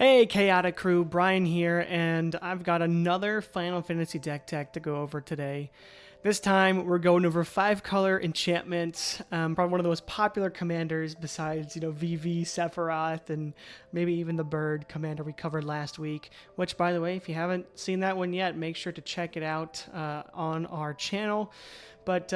Hey, Chaotic Crew, Brian here, and I've got another Final Fantasy deck tech to go over today. This time, we're going over 5-color enchantments, probably one of the most popular commanders besides, VV, Sephiroth, and maybe even the bird commander we covered last week, which, by the way, if you haven't seen that one yet, make sure to check it out on our channel. But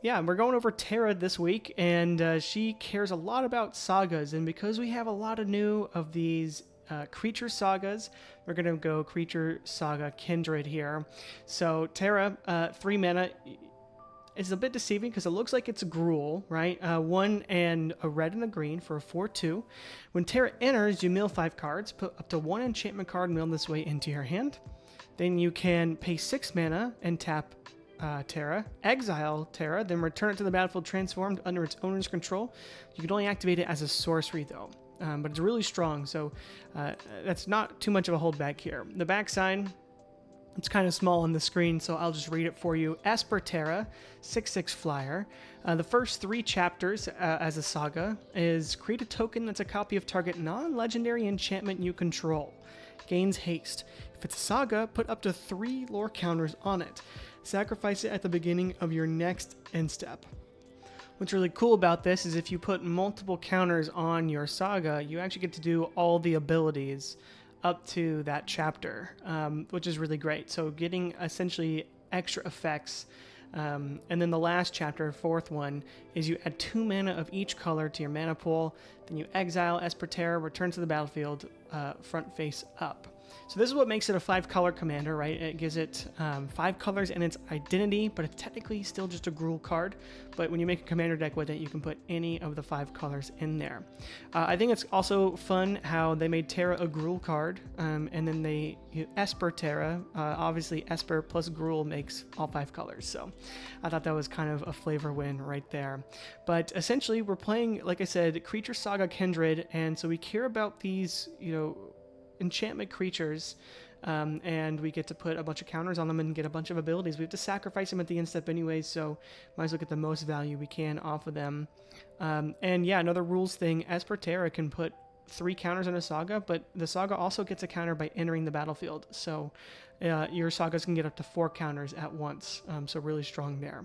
yeah, we're going over Terra this week, and she cares a lot about sagas, and because we have a lot of new of these creature sagas, we're going to go creature saga kindred here. So Terra, 3 mana, is a bit deceiving because it looks like it's Gruul, right? 1 and a red and a green for a 4/2. When Terra enters, you mill 5 cards, put up to 1 enchantment card milled this way into your hand. Then you can pay 6 mana and tap Terra, exile Terra, then return it to the battlefield transformed under its owner's control. You can only activate it as a sorcery though. But it's really strong, so that's not too much of a holdback here. The backside, it's kind of small on the screen, so I'll just read it for you. Esper Terra, 6/6 flyer. The first 3 chapters as a saga is create a token that's a copy of target non-legendary enchantment you control. Gains haste. If it's a saga, put up to 3 lore counters on it. Sacrifice it at the beginning of your next end step. What's really cool about this is if you put multiple counters on your saga, you actually get to do all the abilities up to that chapter, which is really great. So getting essentially extra effects. And then the last chapter, 4th one, is you add 2 mana of each color to your mana pool. Then you exile Esper Terra, return to the battlefield, front face up. So this is what makes it a 5-color commander, right? It gives it 5 colors in its identity, but it's technically still just a Gruul card. But when you make a commander deck with it, you can put any of the 5 colors in there. I think it's also fun how they made Terra a Gruul card, and then Esper Terra. Obviously, Esper plus Gruul makes all 5 colors. So I thought that was kind of a flavor win right there. But essentially, we're playing, like I said, Creature Saga Kindred, and so we care about these, enchantment creatures, and we get to put a bunch of counters on them and get a bunch of abilities. We have to sacrifice them at the end step anyways, so might as well get the most value we can off of them. And yeah, another rules thing, Esper Terra can put 3 counters on a saga, but the saga also gets a counter by entering the battlefield, so your sagas can get up to 4 counters at once, so really strong there.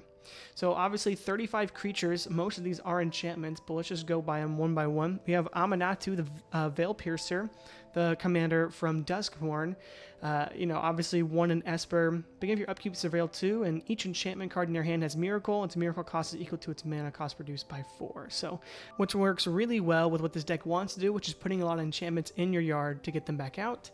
So obviously 35 creatures, most of these are enchantments, but let's just go by them one by one. We have Amanatu, the Veil Piercer, the commander from Duskmourn. Obviously 1 in Esper. Beginning of your upkeep is a Veil 2, and each enchantment card in your hand has Miracle. Its Miracle cost is equal to its mana cost produced by 4. So, which works really well with what this deck wants to do, which is putting a lot of enchantments in your yard to get them back out.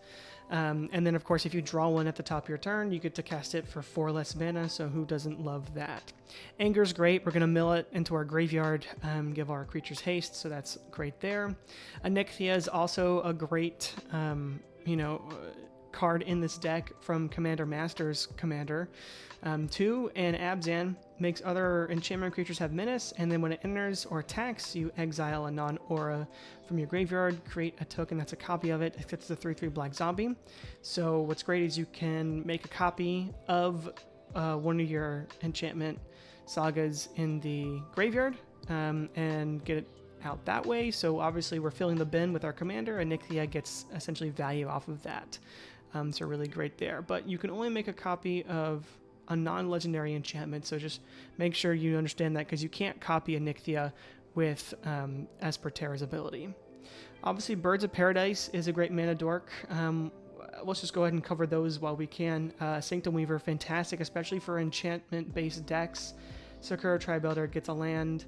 And then, of course, if you draw one at the top of your turn, you get to cast it for 4 less mana, so who doesn't love that? Anger's great. We're going to mill it into our graveyard, give our creatures haste, so that's great there. Onyxia is also a great, card in this deck from Commander Master's commander. 2, and Abzan makes other enchantment creatures have menace, and then when it enters or attacks, you exile a non-aura from your graveyard, create a token that's a copy of it. It's the 3/3 black zombie. So what's great is you can make a copy of one of your enchantment sagas in the graveyard, and get it out that way. So obviously we're filling the bin with our commander, and Nixia gets essentially value off of that. So really great there. But you can only make a copy of a non-legendary enchantment, so just make sure you understand that, because you can't copy a Nixia with Esper Terra's ability. Obviously, Birds of Paradise is a great mana dork. Let's just go ahead and cover those while we can. Sanctum Weaver, fantastic, especially for enchantment-based decks. Sakura Tribe Elder gets a land.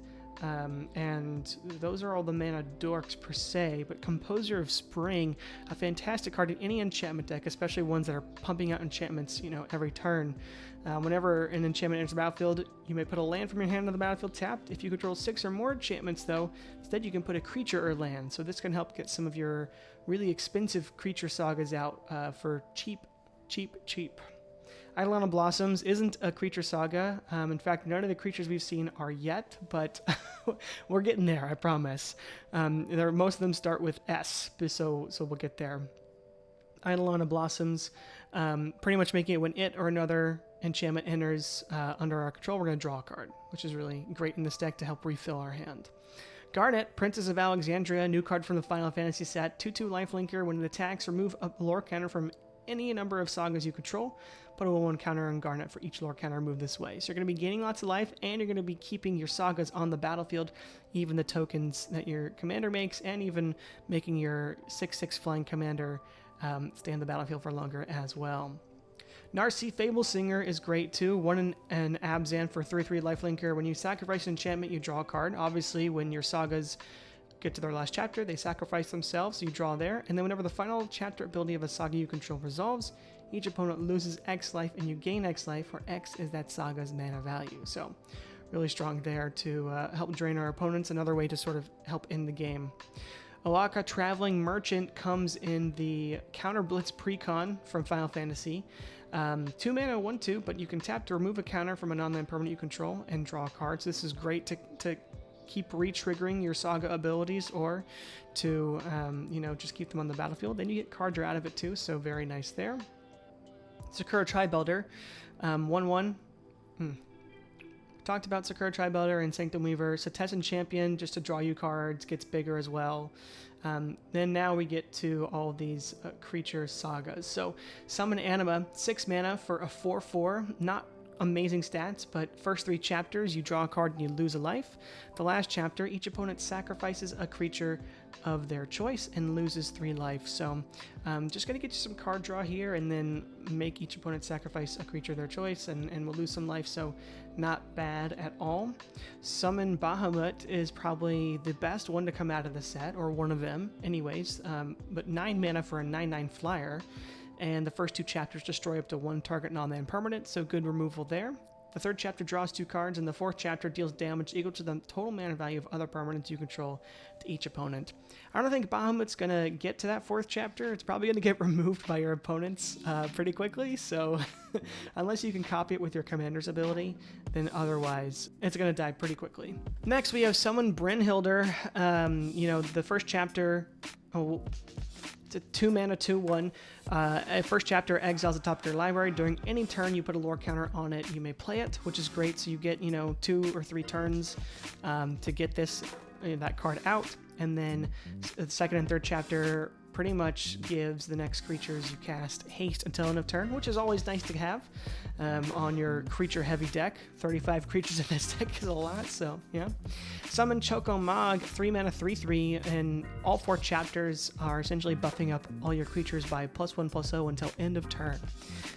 And those are all the mana dorks per se, but Composer of Spring, a fantastic card in any enchantment deck, especially ones that are pumping out enchantments, every turn. Whenever an enchantment enters the battlefield, you may put a land from your hand on the battlefield tapped. If you control 6 or more enchantments, though, instead you can put a creature or land. So this can help get some of your really expensive creature sagas out for cheap. Eidolon of Blossoms isn't a creature saga. In fact, none of the creatures we've seen are yet, but we're getting there, I promise. Most of them start with S, so we'll get there. Eidolon of Blossoms, pretty much making it when it or another enchantment enters under our control, we're going to draw a card, which is really great in this deck to help refill our hand. Garnet, Princess of Alexandria, new card from the Final Fantasy set, 2/2 lifelinker. When it attacks, remove a lore counter from any number of sagas you control. Put a 1/1 counter on Garnet for each lore counter removed this way. So you're going to be gaining lots of life, and you're going to be keeping your sagas on the battlefield, even the tokens that your commander makes, and even making your 6/6 flying commander stay on the battlefield for longer as well. Narcy, Fable Singer is great too. 1 an Abzan for 3/3 lifelinker. When you sacrifice an enchantment, you draw a card. Obviously, when your sagas get to their last chapter, they sacrifice themselves, so you draw there. And then whenever the final chapter ability of a saga you control resolves, each opponent loses X life and you gain X life, where X is that saga's mana value. So really strong there to help drain our opponents. Another way to sort of help end the game. Oaka, Traveling Merchant, comes in the Counter Blitz Precon from Final Fantasy. 2 mana, 1/2, but you can tap to remove a counter from a non-land permanent you control and draw a card. So this is great to keep re-triggering your saga abilities, or to just keep them on the battlefield. Then you get card draw out of it too, so very nice there. Sakura Tribuilder, 1/1. Talked about Sakura Tribuilder and Sanctum Weaver. Setessan Champion, just to draw you cards, gets bigger as well. Then now we get to all these creature sagas. So Summon Anima, 6 mana for a 4/4. Not amazing stats, but first 3 chapters you draw a card and you lose a life. The last chapter, each opponent sacrifices a creature of their choice and loses 3 life. So just going to get you some card draw here, and then make each opponent sacrifice a creature of their choice, and we'll lose some life, so not bad at all. Summon Bahamut is probably the best one to come out of the set, or one of them anyways, but 9 mana for a 9/9 flyer. And the first 2 chapters destroy up to 1 target non-land permanent, so good removal there. The 3rd chapter draws 2 cards, and the 4th chapter deals damage equal to the total mana value of other permanents you control to each opponent. I don't think Bahamut's going to get to that 4th chapter. It's probably going to get removed by your opponents pretty quickly, so unless you can copy it with your commander's ability, then otherwise it's going to die pretty quickly. Next, we have Summon Brynhildr. The first chapter... It's a 2 mana, 2/1. First chapter exiles the top of your library. During any turn you put a lore counter on it, you may play it, which is great. So you get 2 or 3 turns to get that card out. And then the 2nd and 3rd chapter pretty much gives the next creatures you cast haste until end of turn, which is always nice to have on your creature heavy deck. 35 creatures in this deck is a lot, so yeah. Summon Choco-Mog, 3 mana, 3/3, and all 4 chapters are essentially buffing up all your creatures by +1/+0 until end of turn.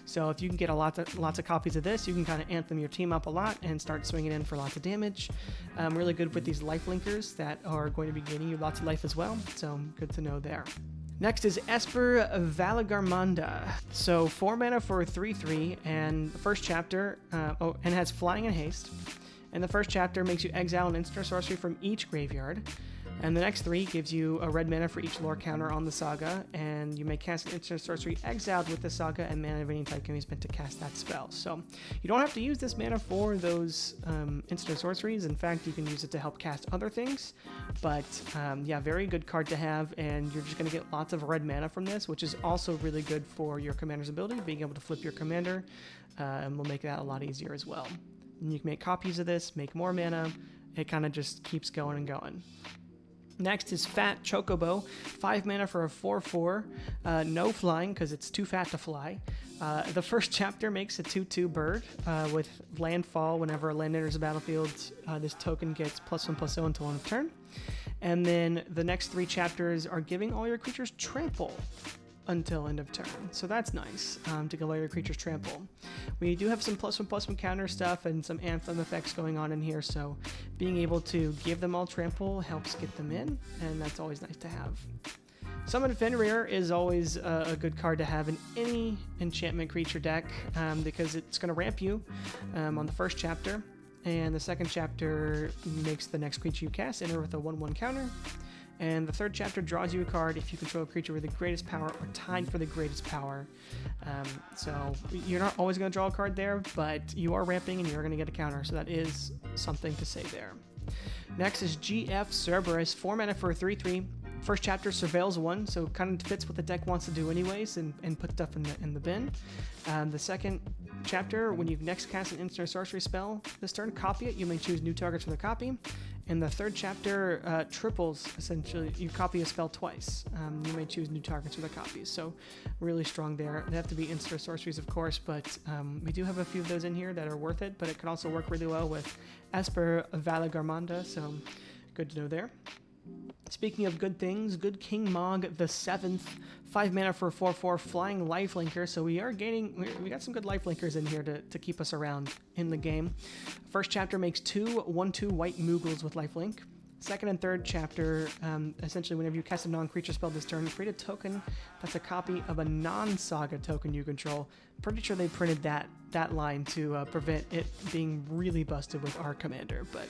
So if you can get lots of copies of this, you can kind of anthem your team up a lot and start swinging in for lots of damage. Really good with these life linkers that are going to be gaining you lots of life as well, so good to know there. Next is Esper Valagarmanda. So 4 mana for a 3/3, and the first chapter, and has flying and haste. And the first chapter makes you exile an instant or sorcery from each graveyard. And the next 3 gives you a red mana for each lore counter on the saga, and you may cast an instant or sorcery exiled with the saga, and mana of any type can be spent to cast that spell. So you don't have to use this mana for those instant or sorceries. In fact, you can use it to help cast other things. But yeah, very good card to have, and you're just going to get lots of red mana from this, which is also really good for your commander's ability, being able to flip your commander, and will make that a lot easier as well. And you can make copies of this, make more mana. It kind of just keeps going and going. Next is Fat Chocobo, 5 mana for a 4/4, no flying because it's too fat to fly. The first chapter makes a 2/2 bird with landfall. Whenever a land enters the battlefield, this token gets +1/+0 until end of turn. And then the next 3 chapters are giving all your creatures trample until end of turn. So that's nice, to give all your creatures trample. We do have some +1/+1 counter stuff and some anthem effects going on in here, so being able to give them all trample helps get them in, and that's always nice to have. Summon Fenrir is always a good card to have in any enchantment creature deck, because it's going to ramp you on the first chapter, and the second chapter makes the next creature you cast enter with a 1/1 counter. And the 3rd chapter draws you a card if you control a creature with the greatest power or tied for the greatest power. So you're not always going to draw a card there, but you are ramping and you're going to get a counter. So that is something to say there. Next is GF Cerberus, 4 mana for a 3/3. First chapter surveils 1, so kind of fits what the deck wants to do anyways, and put stuff in the bin. The second chapter, when you next cast an instant or sorcery spell this turn, copy it. You may choose new targets for the copy. And the third chapter triples, essentially. You copy a spell twice. You may choose new targets for the copies. So really strong there. They have to be instant or sorceries, of course, but we do have a few of those in here that are worth it, but it can also work really well with Esper Valagarmanda, so good to know there. Speaking of good things, good King Mog the 7th, 5 mana for a 4/4 flying lifelinker. So we got some good lifelinkers in here to keep us around in the game. First chapter makes 2 1/2 white Moogles with lifelink. Second and third chapter, essentially whenever you cast a non-creature spell this turn, create a token that's a copy of a non-saga token you control. Pretty sure they printed that line to prevent it being really busted with our commander, but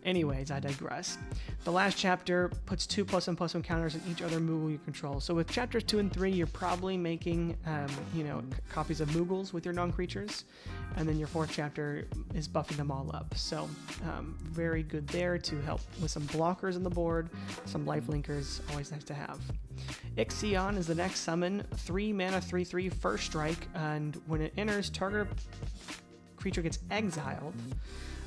anyways, I digress. The last chapter puts 2 +1/+1 counters on each other Moogle you control. So with chapters 2 and 3, you're probably making, copies of Moogles with your non-creatures, and then your fourth chapter is buffing them all up. So very good there to help with some blockers on the board, some lifelinkers, always nice to have. Ixion is the next summon, 3 mana, 3/3, first strike, and when it enters, target creature gets exiled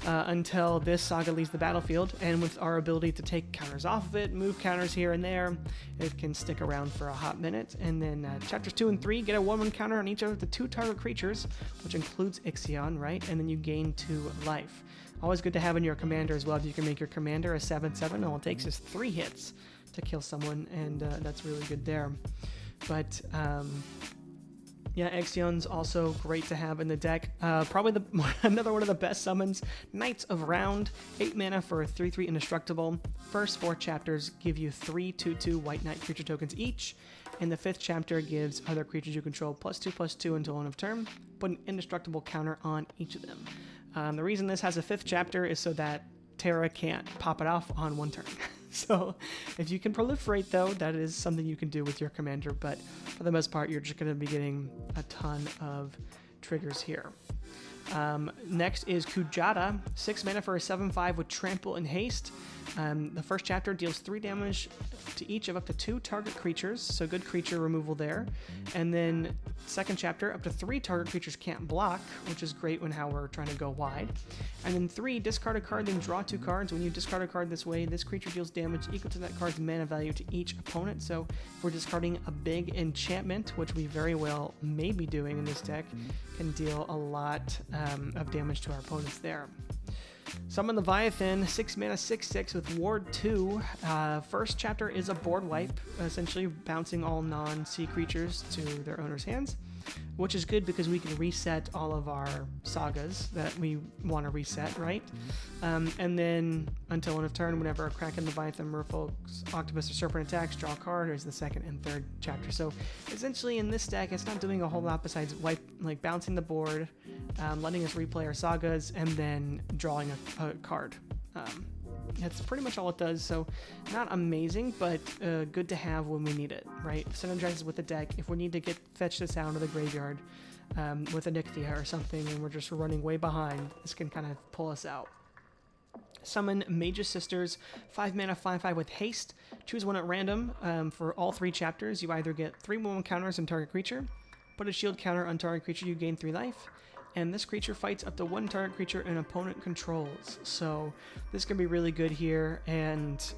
until this saga leaves the battlefield, and with our ability to take counters off of it, move counters here and there, it can stick around for a hot minute. And then chapters 2 and 3 get a 1/1 counter on each of the 2 target creatures, which includes Ixion, right? And then you gain 2 life. Always good to have in your commander as well. If you can make your commander a 7/7, all it takes is 3 hits to kill someone, and that's really good there. But yeah, Ixion's also great to have in the deck. Probably another one of the best summons. Knights of Round, 8 mana for a 3/3 indestructible. First 4 chapters give you 3 2/2 white knight creature tokens each, and the 5th chapter gives other creatures you control +2/+2 until end of turn. Put an indestructible counter on each of them. The reason this has a 5th chapter is so that Terra can't pop it off on one turn. So if you can proliferate, though, that is something you can do with your commander, but for the most part, you're just going to be getting a ton of triggers here. Next is Kujata, 6 mana for a 7/5 with Trample and Haste. The first chapter deals 3 damage to each of up to 2 target creatures, so good creature removal there. And then second chapter, up to 3 target creatures can't block, which is great when how we're trying to go wide. And then 3, discard a card, then draw 2 cards. When you discard a card this way, this creature deals damage equal to that card's mana value to each opponent. So if we're discarding a big enchantment, which we very well may be doing in this deck, can deal a lot of damage to our opponents there. Summon Leviathan, 6 mana, 6/6 with Ward 2. First chapter is a board wipe, essentially bouncing all non-sea creatures to their owner's hands, which is good because we can reset all of our sagas that we want to reset, right? And then until end of turn, whenever a Kraken, Leviathan, Merfolk, Octopus, or Serpent attacks, draw a card. There's the second and third chapter. So essentially in this deck, it's not doing a whole lot besides bouncing the board, letting us replay our sagas, and then drawing a card. That's pretty much all it does, so not amazing, but good to have when we need it, right? Synergizes with the deck. If we need to fetch this out of the graveyard with a Nixia or something, and we're just running way behind, this can kind of pull us out. Summon Mage's Sisters, 5 mana, 5/5 with Haste. Choose one at random. For all 3 chapters, you either get 3/1 counters on target creature, put a shield counter on target creature, you gain 3 life, and this creature fights up to 1 target creature an opponent controls. So this can be really good here, and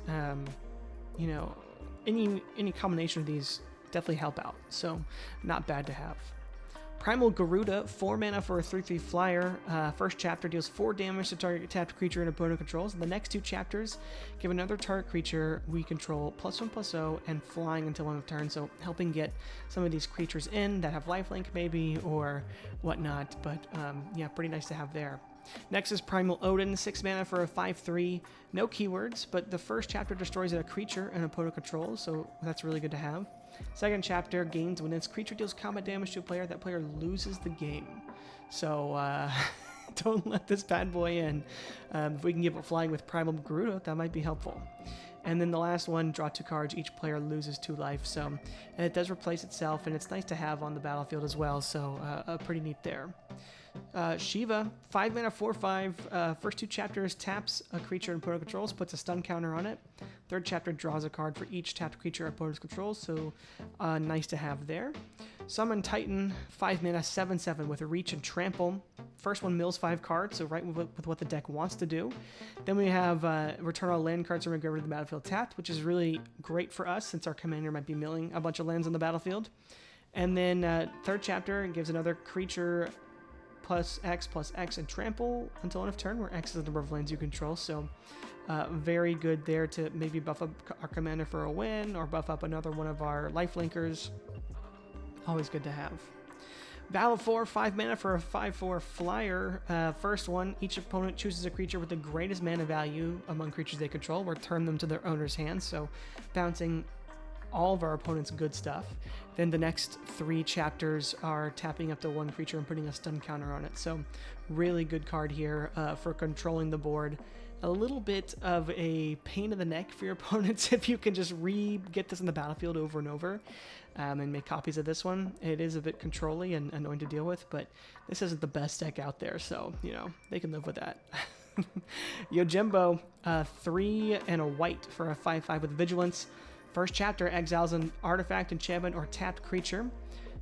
any combination of these definitely help out. So not bad to have. Primal Garuda, 4 mana for a 3/3 flyer. First chapter deals 4 damage to target tapped creature and opponent controls. The next 2 chapters give another target creature we control +1/+0 and flying until end of turn, so helping get some of these creatures in that have lifelink maybe or whatnot, but yeah, pretty nice to have there. Next is Primal Odin, 6 mana for a 5/3. No keywords, but the first chapter destroys a creature an opponent controls, so that's really good to have. Second chapter gains when this creature deals combat damage to a player, that player loses the game. So don't let this bad boy in. If we can give it flying with Primal Garuda, that might be helpful. And then the last one, draw 2 cards, each player loses 2 life. So, and it does replace itself, and it's nice to have on the battlefield as well, so pretty neat there. Shiva, 5 mana, 4/5. First 2 chapters taps a creature opponent controls, puts a stun counter on it. Third chapter draws a card for each tapped creature opponent controls, so nice to have there. Summon Titan, 5 mana, 7/7 with a reach and trample. First one mills 5 cards, so right with what the deck wants to do. Then we have return all land cards from your graveyard to the battlefield tapped, which is really great for us since our commander might be milling a bunch of lands on the battlefield. And then third chapter gives another creature plus X and trample until end of turn, where X is the number of lands you control. So very good there to maybe buff up our commander for a win or buff up another one of our lifelinkers. Always good to have. Battle 4, 5 mana for a 5/4 flyer. First one, each opponent chooses a creature with the greatest mana value among creatures they control. Return them to their owner's hands, so bouncing all of our opponent's good stuff. Then the next 3 chapters are tapping up to 1 creature and putting a stun counter on it. So really good card here for controlling the board. A little bit of a pain in the neck for your opponents if you can just get this in the battlefield over and over and make copies of this one. It is a bit controlly and annoying to deal with, but this isn't the best deck out there, so, you know, they can live with that. Yojimbo, 3 and a white for a 5/5 with Vigilance. First chapter exiles an artifact, enchantment, or tapped creature.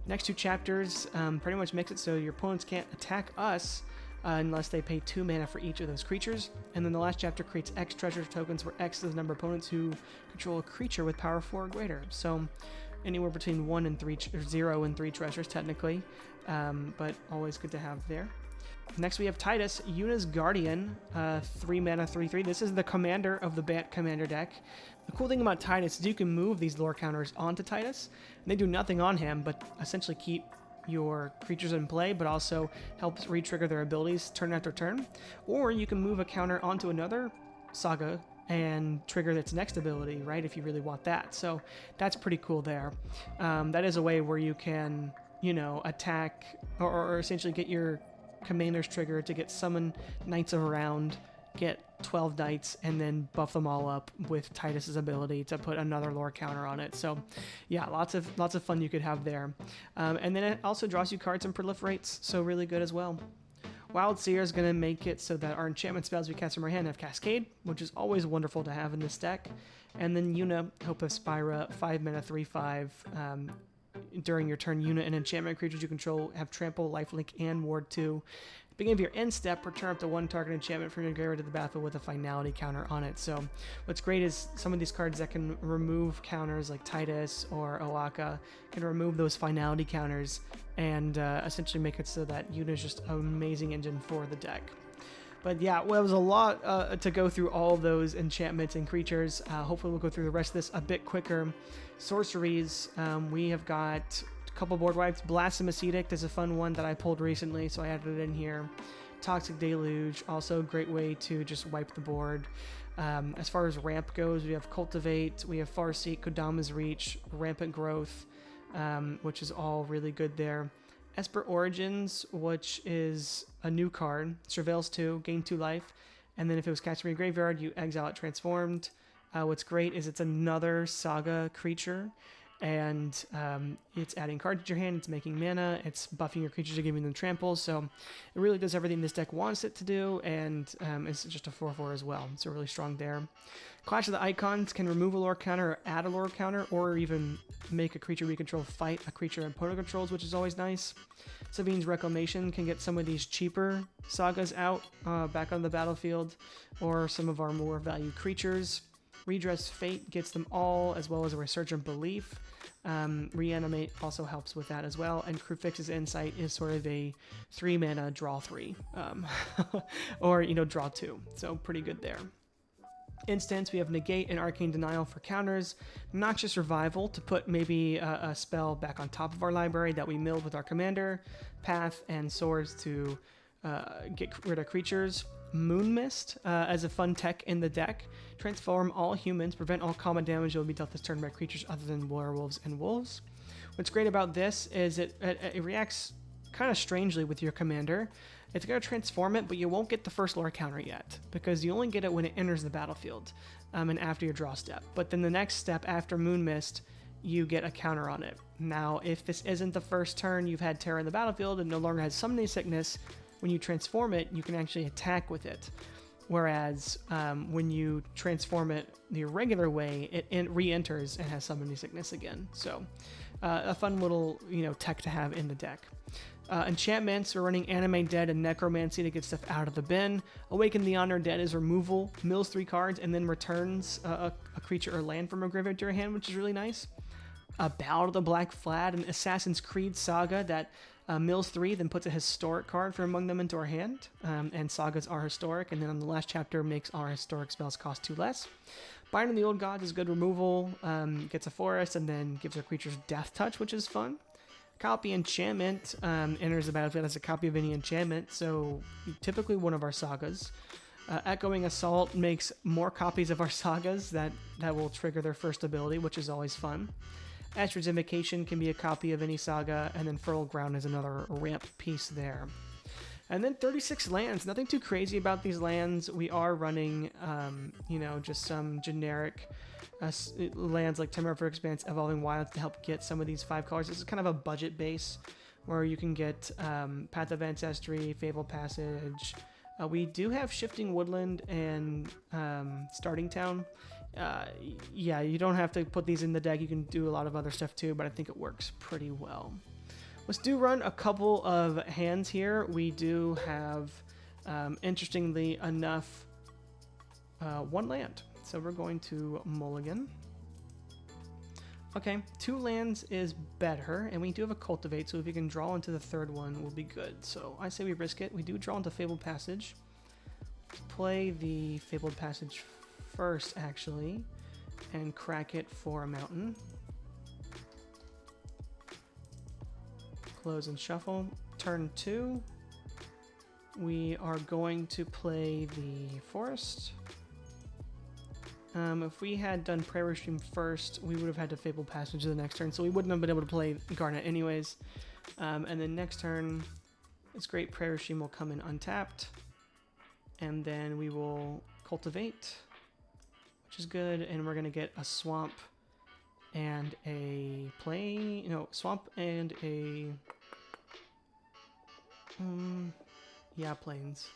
Next 2 chapters pretty much makes it so your opponents can't attack us unless they pay 2 mana for each of those creatures. And then the last chapter creates X treasure tokens, where X is the number of opponents who control a creature with power 4 or greater. So anywhere between 1 and 3, or 0 and 3 treasures technically, but always good to have there. Next we have Titus, Yuna's Guardian, 3 mana, 3/3. This is the commander of the Bat Commander deck. The cool thing about Titus is you can move these lore counters onto Titus, and they do nothing on him, but essentially keep your creatures in play, but also helps re-trigger their abilities turn after turn. Or you can move a counter onto another saga and trigger its next ability, right, if you really want that. So that's pretty cool there. That is a way where you can, you know, attack or essentially get your commander's trigger to get summon Knights of Around, get 12 Knights, and then buff them all up with Titus's ability to put another lore counter on it. So yeah, lots of fun you could have there. And then it also draws you cards and proliferates, so really good as well. Wild Seer is going to make it so that our enchantment spells we cast from our hand have Cascade, which is always wonderful to have in this deck. And then Yuna, Hope of Spira, 5 mana, 3/5. During your turn, Yuna and enchantment creatures you control have Trample, Lifelink, and Ward 2. Beginning of your end step, return up to 1 target enchantment from your graveyard to the battlefield with a finality counter on it. So what's great is some of these cards that can remove counters like Titus or Oaka can remove those finality counters and essentially make it so that Yuna is just an amazing engine for the deck. But yeah, well, it was a lot to go through all of those enchantments and creatures. Hopefully we'll go through the rest of this a bit quicker. Sorceries, we have got a couple board wipes. Blasphemous Edict is a fun one that I pulled recently, so I added it in here. Toxic Deluge, also a great way to just wipe the board. As far as ramp goes, we have Cultivate, we have Farseek, Kodama's Reach, Rampant Growth, which is all really good there. Esper Origins, which is a new card, Surveils 2, gain 2 life, and then if it was cast from your graveyard, you exile it transformed. What's great is it's another saga creature, and it's adding cards to your hand, it's making mana, it's buffing your creatures and giving them tramples, so it really does everything this deck wants it to do, and it's just a 4/4 as well, so really strong there. Clash of the Icons can remove a lore counter or add a lore counter, or even make a creature we control fight a creature opponent controls, which is always nice. Sabine's Reclamation can get some of these cheaper sagas out back on the battlefield, or some of our more valued creatures. Redress Fate gets them all, as well as a Resurgent Belief. Reanimate also helps with that as well, and Crufix's Insight is sort of a 3 mana draw 3, or, you know, draw 2, so pretty good there. Instance, we have Negate and Arcane Denial for counters, Noxious Revival to put maybe a spell back on top of our library that we milled with our commander, Path and Swords to get rid of creatures, Moon Mist as a fun tech in the deck, transform all humans, prevent all combat damage that will be dealt this turn by creatures other than werewolves and wolves. What's great about this is it reacts kind of strangely with your commander. It's going to transform it, but you won't get the first lore counter yet, because you only get it when it enters the battlefield and after your draw step. But then the next step after Moon Mist, you get a counter on it. Now, if this isn't the first turn you've had Terra in the battlefield and no longer has Summoning Sickness, when you transform it, you can actually attack with it. Whereas when you transform it the regular way, it re-enters and has Summoning Sickness again. So a fun little tech to have in the deck. Enchantments, we're running Animate Dead and Necromancy to get stuff out of the bin. Awaken the Undead Dead is removal, mills 3 cards, and then returns a creature or land from a graveyard to your hand, which is really nice. Ballad of the Black Flag, an Assassin's Creed saga that mills 3, then puts a historic card from among them into our hand. And sagas are historic, and then on the last chapter makes our historic spells cost 2 less. Bind of the Old Gods is good removal, gets a forest, and then gives our creatures Death Touch, which is fun. Copy Enchantment enters the battlefield as a copy of any enchantment, so typically one of our sagas. Echoing Assault makes more copies of our sagas that will trigger their first ability, which is always fun. Ashford's Invocation can be a copy of any saga, and then Fertile Ground is another ramp piece there. And then 36 lands. Nothing too crazy about these lands. We are running, just some generic lands like Timber Expanse, Evolving Wilds to help get some of these 5 colors. This is kind of a budget base where you can get Path of Ancestry, Fabled Passage. We do have Shifting Woodland and Starting Town. You don't have to put these in the deck. You can do a lot of other stuff too, but I think it works pretty well. Let's do run a couple of hands here. We do have, interestingly enough, 1 land. So we're going to mulligan. Okay, 2 lands is better, and we do have a Cultivate, so if we can draw into the 3rd one, we'll be good. So I say we risk it. We do draw into Fabled Passage. Let's play the Fabled Passage first, actually, and crack it for a mountain. Close and shuffle. Turn 2. We are going to play the forest. If we had done Prayer Stream first, we would have had to Fabled Passage the next turn, so we wouldn't have been able to play Garnet anyways. And then next turn, it's great. Prayer Stream will come in untapped, and then we will Cultivate, which is good, and we're going to get a Swamp and a Swamp and a... Plains.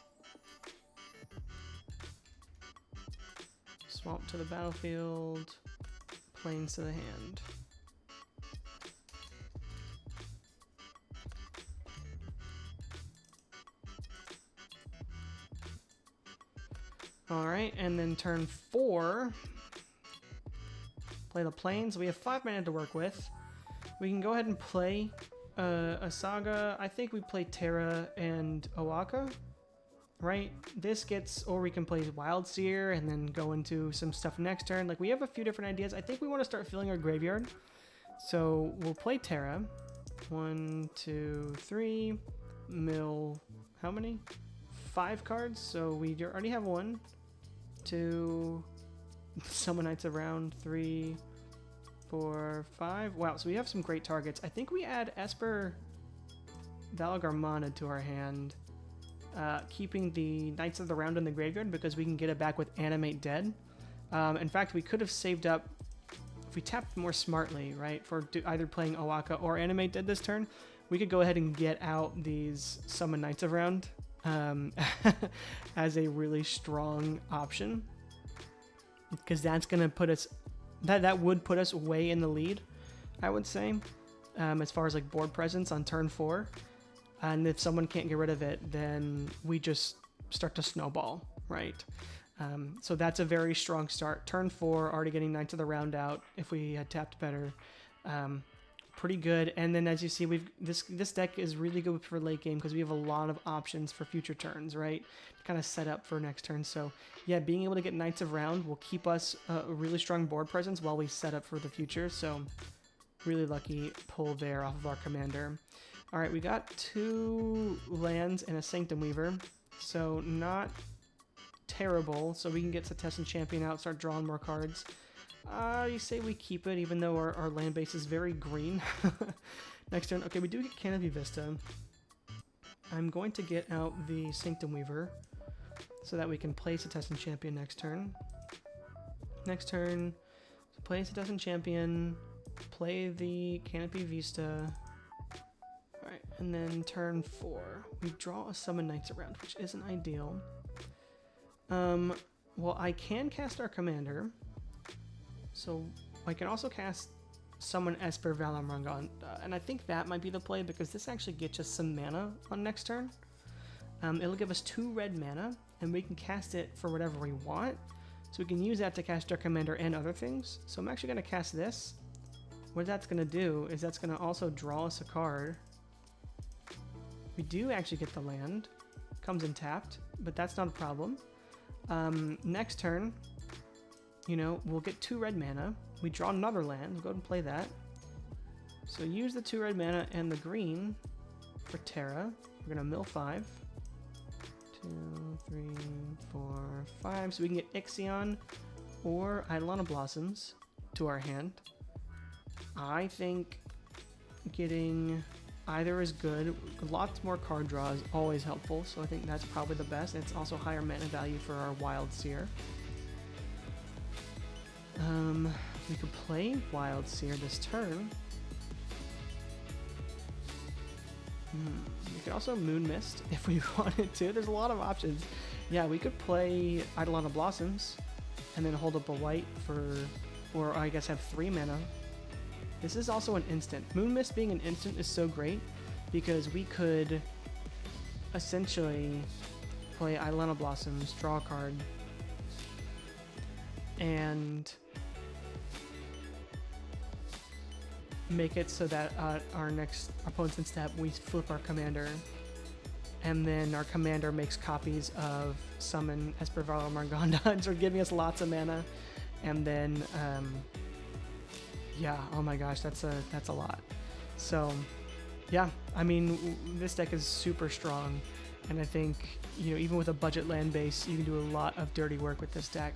Swamp to the battlefield, Plains to the hand. Alright, and then turn 4, play the Plains. We have 5 mana to work with. We can go ahead and play a saga. I think we play Terra and Oaka. Right, this gets, or we can play Wild Seer and then go into some stuff next turn. Like, we have a few different ideas. I think we want to start filling our graveyard. So we'll play Terra. 1, 2, 3. Mill, how many? 5 cards. So we already have 1, 2. Summon Knights around 3, 4, 5. Wow, so we have some great targets. I think we add Esper Valagarmana to our hand. Keeping the Knights of the Round in the graveyard because we can get it back with Animate Dead. In fact, we could have saved up if we tapped more smartly, right, for either playing Oaka or Animate Dead this turn. We could go ahead and get out these Summon Knights of Round as a really strong option, because that's gonna put us that would put us way in the lead, I would say, as far as like board presence on turn 4. And if someone can't get rid of it, then we just start to snowball, right? So that's a very strong start. Turn 4, already getting Knights of the Round out. If we had tapped better, pretty good. And then as you see, this deck is really good for late game because we have a lot of options for future turns, right? Kind of set up for next turn. So yeah, being able to get Knights of Round will keep us a really strong board presence while we set up for the future. So really lucky pull there off of our commander. All right, we got 2 lands and a Sanctum Weaver, so not terrible. So we can get Setessan Champion out, start drawing more cards. You say we keep it, even though our land base is very green. Next turn, okay, we do get Canopy Vista. I'm going to get out the Sanctum Weaver so that we can play Setessan Champion next turn. Next turn, play Setessan Champion, play the Canopy Vista. Alright, and then turn 4. We draw a Summon Knights around, which isn't ideal. Well, I can cast our commander. So I can also cast Summon Esper Valamargon, and I think that might be the play because this actually gets us some mana on next turn. It'll give us 2 red mana, and we can cast it for whatever we want. So we can use that to cast our commander and other things. So I'm actually going to cast this. What that's going to do is that's going to also draw us a card. We do actually get the land. Comes in tapped, but that's not a problem. Next turn, you know, we'll get 2 red mana. We draw another land. We'll go ahead and play that. So use the 2 red mana and the green for Terra. We're going to mill 5. 2, 3, 4, 5. So we can get Ixion or Eidolon of Blossoms to our hand. I think getting either is good. Lots more card draw is always helpful, so I think that's probably the best. It's also higher mana value for our Wild Seer. We could play Wild Seer this turn. We could also Moon Mist if we wanted to. There's a lot of options. Yeah, we could play Eidolon of Blossoms and then hold up a white for, or I guess have 3 mana. This is also an instant. Moon Mist being an instant is so great because we could essentially play Eidolon of Blossoms, draw a card, and make it so that our next opponent's in step, we flip our commander, and then our commander makes copies of Summon Esper Valamargon, so giving us lots of mana, and then yeah, oh my gosh, that's a lot. So yeah, I mean, this deck is super strong, and I think, you know, even with a budget land base, you can do a lot of dirty work with this deck.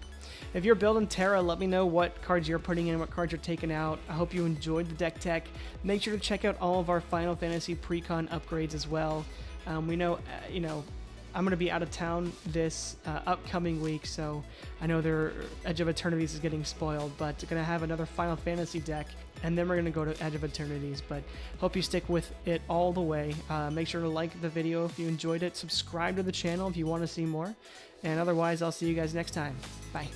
If you're building Terra, let me know what cards you're putting in, what cards you're taking out. I hope you enjoyed the deck tech. Make sure to check out all of our Final Fantasy pre-con upgrades as well. We know, you know, I'm going to be out of town this upcoming week, so I know their Edge of Eternities is getting spoiled, but going to have another Final Fantasy deck, and then we're going to go to Edge of Eternities, but hope you stick with it all the way. Make sure to like the video if you enjoyed it, subscribe to the channel if you want to see more, and otherwise I'll see you guys next time. Bye.